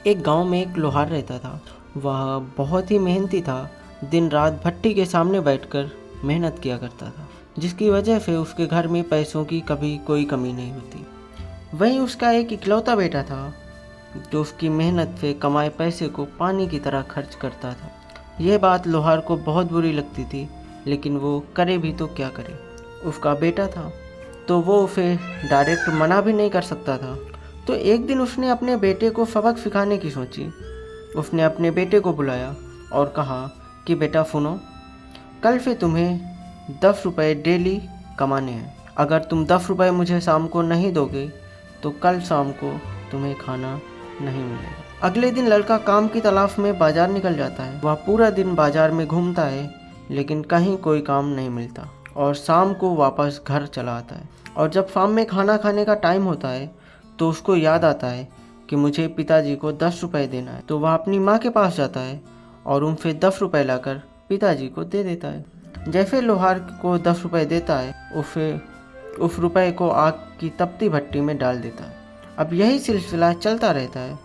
एक गांव में एक लोहार रहता था। वह बहुत ही मेहनती था। दिन रात भट्टी के सामने बैठकर मेहनत किया करता था, जिसकी वजह से उसके घर में पैसों की कभी कोई कमी नहीं होती। वहीं उसका एक इकलौता बेटा था जो उसकी मेहनत से कमाए पैसे को पानी की तरह खर्च करता था। यह बात लोहार को बहुत बुरी लगती थी, लेकिन वो करे भी तो क्या करे। उसका बेटा था तो वो उसे डायरेक्ट मना भी नहीं कर सकता था। तो एक दिन उसने अपने बेटे को सबक सिखाने की सोची। उसने अपने बेटे को बुलाया और कहा कि बेटा सुनो, कल से तुम्हें 10 रुपये डेली कमाने हैं। अगर तुम 10 रुपये मुझे शाम को नहीं दोगे तो कल शाम को तुम्हें खाना नहीं मिलेगा। अगले दिन लड़का काम की तलाश में बाजार निकल जाता है। वह पूरा दिन बाजार में घूमता है, लेकिन कहीं कोई काम नहीं मिलता और शाम को वापस घर चला आता है। और जब शाम में खाना खाने का टाइम होता है तो उसको याद आता है कि मुझे पिताजी को 10 रुपये देना है। तो वह अपनी माँ के पास जाता है और उनसे 10 रुपये लाकर पिताजी को दे देता है। जैसे लोहार को 10 रुपये देता है, उस रुपये को आग की तपती भट्टी में डाल देता है। अब यही सिलसिला चलता रहता है।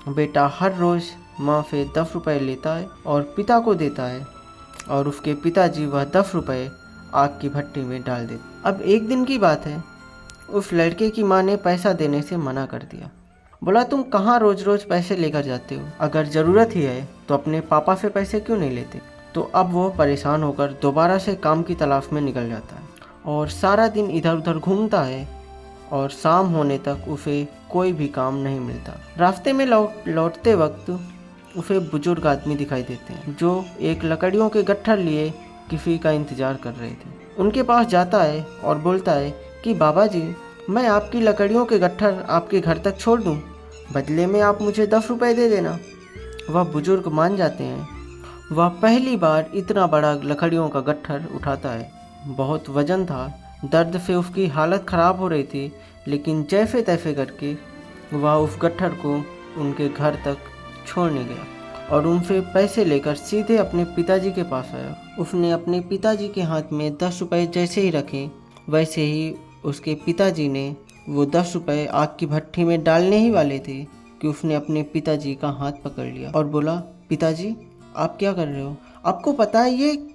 बेटा हर रोज़ माँ से 10 रुपये लेता है और पिता को देता है, और उसके पिताजी वह 10 रुपये आग की भट्टी में डाल देते। अब एक दिन की बात है, उस लड़के की माँ ने पैसा देने से मना कर दिया। बोला, तुम कहाँ रोज रोज पैसे लेकर जाते हो? अगर ज़रूरत ही है तो अपने पापा से पैसे क्यों नहीं लेते? तो अब वो परेशान होकर दोबारा से काम की तलाश में निकल जाता है और सारा दिन इधर उधर घूमता है, और शाम होने तक उसे कोई भी काम नहीं मिलता। रास्ते में लौटते वक्त उसे बुजुर्ग आदमी दिखाई देते हैं जो एक लकड़ियों के गट्ठर लिए किसी का इंतजार कर रहे थे। उनके पास जाता है और बोलता है कि बाबा जी, मैं आपकी लकड़ियों के गट्ठर आपके घर तक छोड़ दूं, बदले में आप मुझे 10 रुपये दे देना। वह बुजुर्ग मान जाते हैं। वह पहली बार इतना बड़ा लकड़ियों का गट्ठर उठाता है। बहुत वजन था, दर्द से उसकी हालत ख़राब हो रही थी, लेकिन जैसे तैसे करके वह उस गट्ठर को उनके घर तक छोड़ने गया और उनसे पैसे लेकर सीधे अपने पिताजी के पास आया। उसने अपने पिताजी के हाथ में 10 रुपये जैसे ही रखे, वैसे ही उसके पिताजी ने वो 10 रुपये आग की भट्टी में डालने ही वाले थे कि उसने अपने पिताजी का हाथ पकड़ लिया और बोला, पिताजी आप क्या कर रहे हो? आपको पता है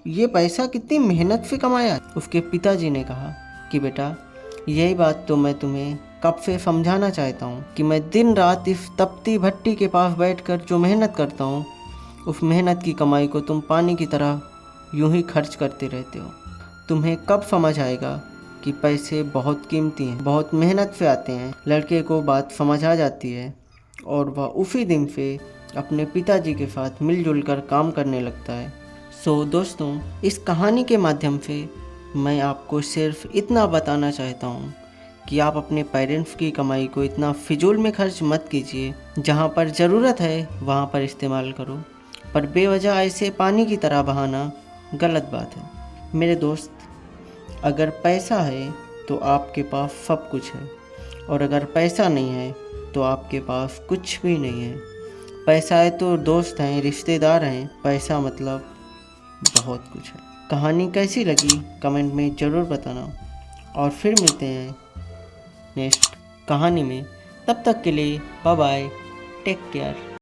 ये पैसा कितनी मेहनत से कमाया? उसके पिताजी ने कहा कि बेटा, यही बात तो मैं तुम्हें कब से समझाना चाहता हूँ कि मैं दिन रात इस तपती भट्टी के पास बैठकर जो मेहनत करता हूँ, उस मेहनत की कमाई को तुम पानी की तरह यूं ही खर्च करते रहते हो। तुम्हें कब समझ आएगा कि पैसे बहुत कीमती हैं, बहुत मेहनत से आते हैं। लड़के को बात समझ आ जाती है और वह उसी दिन से अपने पिताजी के साथ मिलजुल कर काम करने लगता है। सो दोस्तों, इस कहानी के माध्यम से मैं आपको सिर्फ इतना बताना चाहता हूँ कि आप अपने पेरेंट्स की कमाई को इतना फिजूल में खर्च मत कीजिए। जहाँ पर ज़रूरत है वहाँ पर इस्तेमाल करो, पर बेवजह ऐसे पानी की तरह बहाना गलत बात है। मेरे दोस्त, अगर पैसा है तो आपके पास सब कुछ है, और अगर पैसा नहीं है तो आपके पास कुछ भी नहीं है। पैसा है तो दोस्त हैं, रिश्तेदार हैं, पैसा मतलब बहुत कुछ है। कहानी कैसी लगी कमेंट में ज़रूर बताना, और फिर मिलते हैं नेक्स्ट कहानी में। तब तक के लिए बाय बाय, टेक केयर।